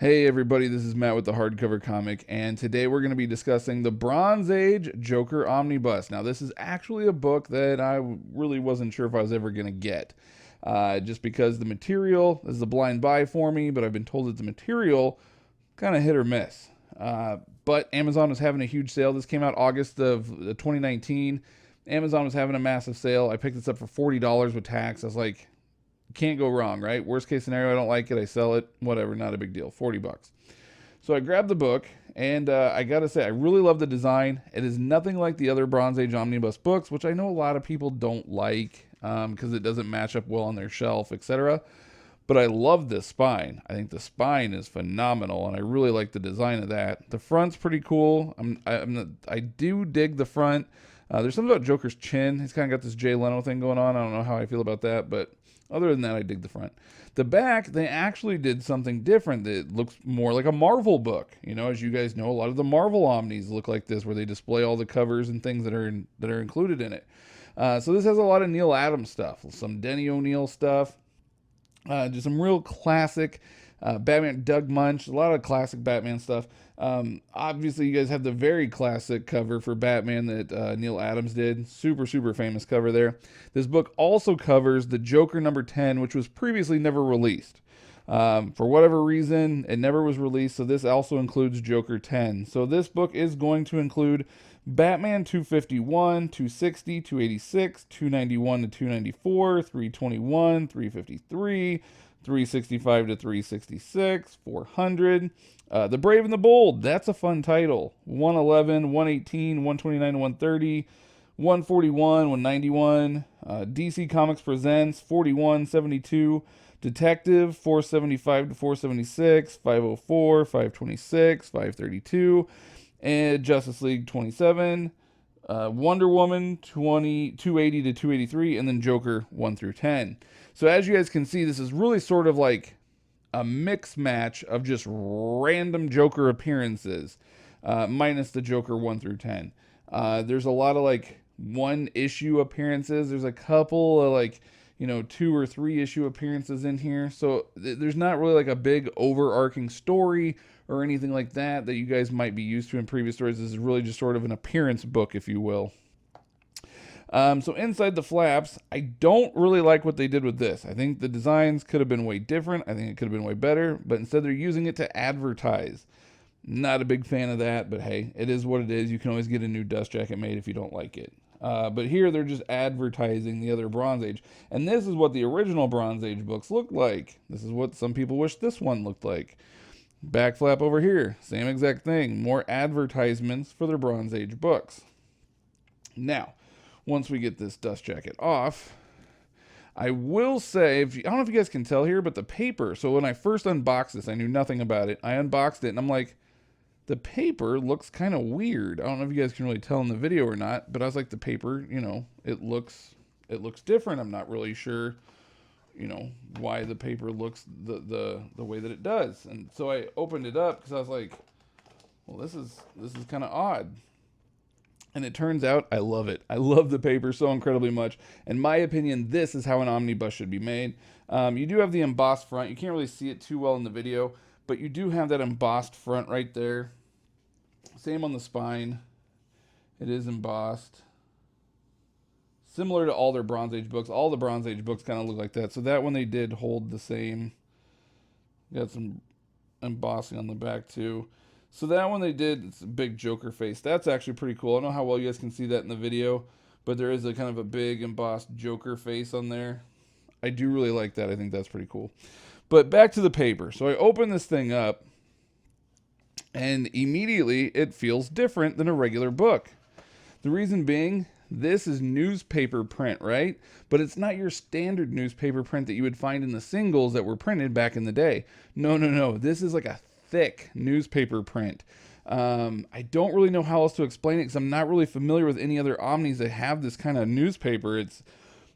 Hey everybody, this is Matt with the Hardcover Comic, and today we're going to be discussing the Bronze Age Joker Omnibus. Now, this is actually a book that I really wasn't sure if I was ever going to get, just because the material is a blind buy for me, but I've been told that the material kind of hit or miss. But Amazon was having a huge sale. This came out August of 2019. Amazon was having a massive sale. I picked this up for $40 with tax. I was like, can't go wrong, right? Worst case scenario, I don't like it, I sell it, whatever, not a big deal, 40 bucks. So I grabbed the book, and I gotta say, I really love the design. It is nothing like the other Bronze Age Omnibus books, which I know a lot of people don't like because it doesn't match up well on their shelf, etc. But I love this spine. I think the spine is phenomenal, and I really like the design of that. The front's pretty cool. I do dig the front. There's something about Joker's chin. He's kind of got this Jay Leno thing going on. I don't know how I feel about that, but other than that, I dig the front. The back, they actually did something different that looks more like a Marvel book. You know, as you guys know, a lot of the Marvel Omnis look like this, where they display all the covers and things that are included in it. So this has a lot of Neil Adams stuff, some Denny O'Neil stuff, just some real classic Batman, Doug Munch, a lot of classic Batman stuff. Obviously, you guys have the very classic cover for Batman that Neil Adams did. Super, super famous cover there. This book also covers the Joker number 10, which was previously never released. For whatever reason, it never was released, so this also includes Joker 10. So this book is going to include Batman 251, 260, 286, 291 to 294, 321, 353, 365 to 366, 400. The Brave and the Bold, that's a fun title. 111, 118, 129 to 130, 141, 191. DC Comics Presents 41, 72. Detective 475 to 476, 504, 526, 532, and Justice League 27. Wonder Woman 280 to 283, and then Joker 1 through 10. So as you guys can see, this is really sort of like a mix match of just random Joker appearances, minus the Joker 1 through 10. There's a lot of like one issue appearances. There's a couple of like, 2 or 3 issue appearances in here. So there's not really like a big overarching story or anything like that you guys might be used to in previous stories. This is really just sort of an appearance book, if you will. So inside the flaps, I don't really like what they did with this. I think the designs could have been way different. I think it could have been way better, but instead they're using it to advertise. Not a big fan of that, but hey, it is what it is. You can always get a new dust jacket made if you don't like it. But here they're just advertising the other Bronze Age. And this is what the original Bronze Age books looked like. This is what some people wish this one looked like. Back flap over here, same exact thing. More advertisements for their Bronze Age books. Now, once we get this dust jacket off, I will say, I don't know if you guys can tell here, but the paper, so when I first unboxed this, I knew nothing about it. I unboxed it, and I'm like, the paper looks kind of weird. I don't know if you guys can really tell in the video or not, but I was like, the paper, it looks different. I'm not really sure, why the paper looks the way that it does. And so I opened it up because I was like, well, this is kind of odd. And it turns out I love it. I love the paper so incredibly much. In my opinion, this is how an omnibus should be made. You do have the embossed front. You can't really see it too well in the video, but you do have that embossed front right there. Same on the spine. It is embossed. Similar to all their Bronze Age books. All the Bronze Age books kind of look like that. So that one they did hold the same. Got some embossing on the back too. So that one they did, it's a big Joker face. That's actually pretty cool. I don't know how well you guys can see that in the video, but there is a kind of a big embossed Joker face on there. I do really like that. I think that's pretty cool. But back to the paper. So I open this thing up, and immediately it feels different than a regular book. The reason being, this is newspaper print, right? But it's not your standard newspaper print that you would find in the singles that were printed back in the day. No. This is like a thick newspaper print. I don't really know how else to explain it because I'm not really familiar with any other omnis that have this kind of newspaper. It's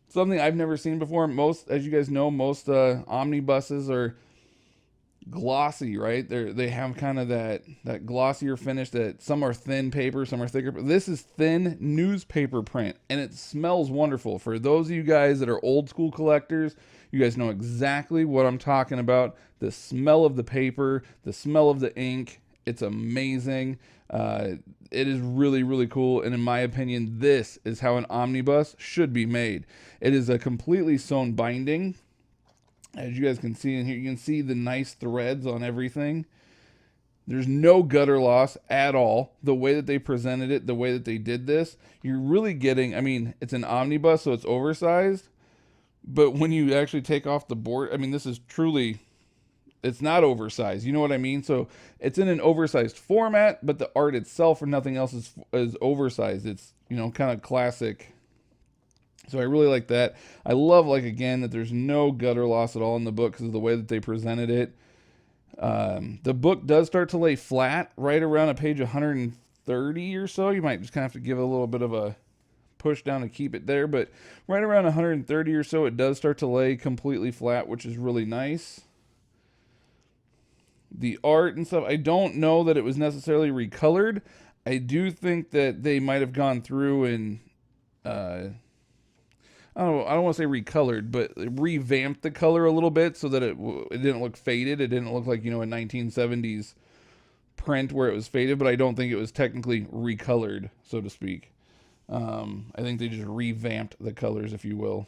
something I've never seen before. As you guys know, most omnibuses are glossy, right? They have kind of that glossier finish. That some are thin paper, some are thicker. But this is thin newspaper print, and it smells wonderful. For those of you guys that are old school collectors, you guys know exactly what I'm talking about. The smell of the paper, the smell of the ink. It's amazing. It is really, really cool. And in my opinion, this is how an omnibus should be made. It is a completely sewn binding. As you guys can see in here, you can see the nice threads on everything. There's no gutter loss at all. The way that they presented it, the way that they did this, you're really getting, I mean, it's an omnibus, so it's oversized. But when you actually take off the board, I mean, this is truly, it's not oversized. You know what I mean? So it's in an oversized format, but the art itself or nothing else is oversized. It's, you know, kind of classic. So I really like that. I love, like, again, that there's no gutter loss at all in the book because of the way that they presented it. The book does start to lay flat right around a page 130 or so. You might just kind of have to give it a little bit of a push down to keep it there. But right around 130 or so, it does start to lay completely flat, which is really nice. The art and stuff, I don't know that it was necessarily recolored. I do think that they might have gone through and... I don't want to say recolored, but revamped the color a little bit so that it didn't look faded. It didn't look like, you know, a 1970s print where it was faded, but I don't think it was technically recolored, so to speak. I think they just revamped the colors, if you will.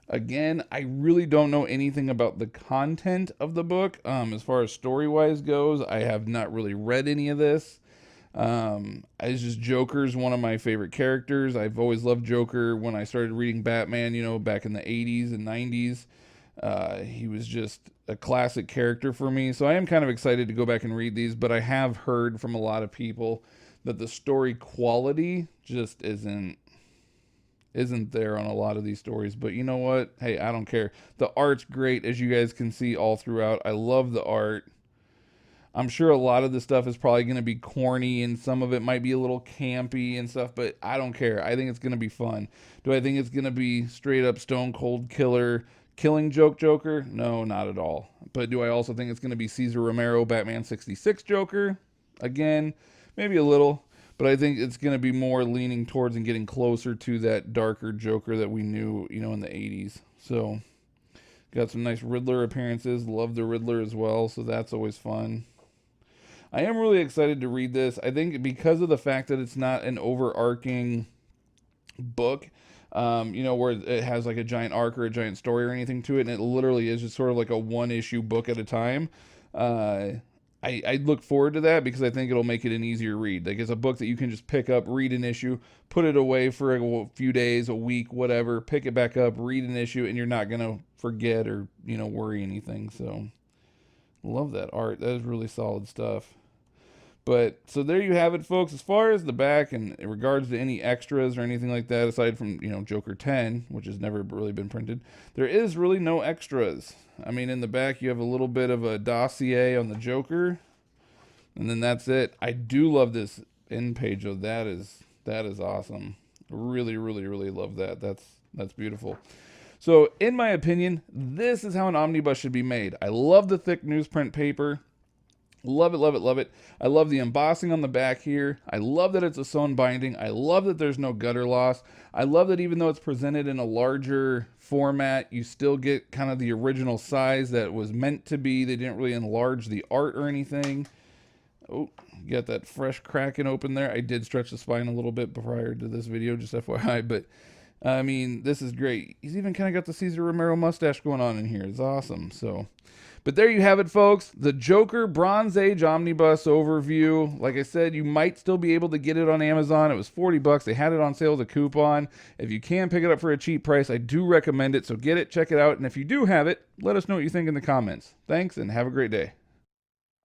Again, I really don't know anything about the content of the book. As far as story-wise goes, I have not really read any of this. It's just Joker's one of my favorite characters. I've always loved Joker. When I started reading Batman, you know, back in the 80s and 90s, he was just a classic character for me. So I am kind of excited to go back and read these, but I have heard from a lot of people that the story quality just isn't there on a lot of these stories. But you know what? Hey, I don't care. The art's great, as you guys can see all throughout. I love the art. I'm sure a lot of the stuff is probably going to be corny and some of it might be a little campy and stuff, but I don't care. I think it's going to be fun. Do I think it's going to be straight up stone cold killer, killing joke Joker? No, not at all. But do I also think it's going to be Cesar Romero, Batman 66 Joker? Again, maybe a little, but I think it's going to be more leaning towards and getting closer to that darker Joker that we knew, you know, in the 80s. So, got some nice Riddler appearances. Love the Riddler as well, so that's always fun. I am really excited to read this. I think because of the fact that it's not an overarching book, you know, where it has like a giant arc or a giant story or anything to it, and it literally is just sort of like a one-issue book at a time. I look forward to that because I think it'll make it an easier read. Like, it's a book that you can just pick up, read an issue, put it away for a few days, a week, whatever, pick it back up, read an issue, and you're not going to forget or, you know, worry anything. So, love that art. That is really solid stuff. But, so there you have it, folks. As far as the back and in regards to any extras or anything like that, aside from, you know, Joker 10, which has never really been printed, there is really no extras. I mean, in the back, you have a little bit of a dossier on the Joker, and then that's it. I do love this end page, though. That is awesome. Really, really, really love that. That's beautiful. So, in my opinion, this is how an omnibus should be made. I love the thick newsprint paper. Love it, love it, love it. I love the embossing on the back here. I love that it's a sewn binding. I love that there's no gutter loss. I love that even though it's presented in a larger format, you still get kind of the original size that it was meant to be. They didn't really enlarge the art or anything. Oh, you got that fresh cracking open there. I did stretch the spine a little bit prior to this video, just FYI, but I mean, this is great. He's even kind of got the Cesar Romero mustache going on in here. It's awesome. So, but there you have it, folks. The Joker Bronze Age Omnibus overview. Like I said, you might still be able to get it on Amazon. It was $40. They had it on sale as a coupon. If you can pick it up for a cheap price, I do recommend it. So get it, check it out. And if you do have it, let us know what you think in the comments. Thanks, and have a great day.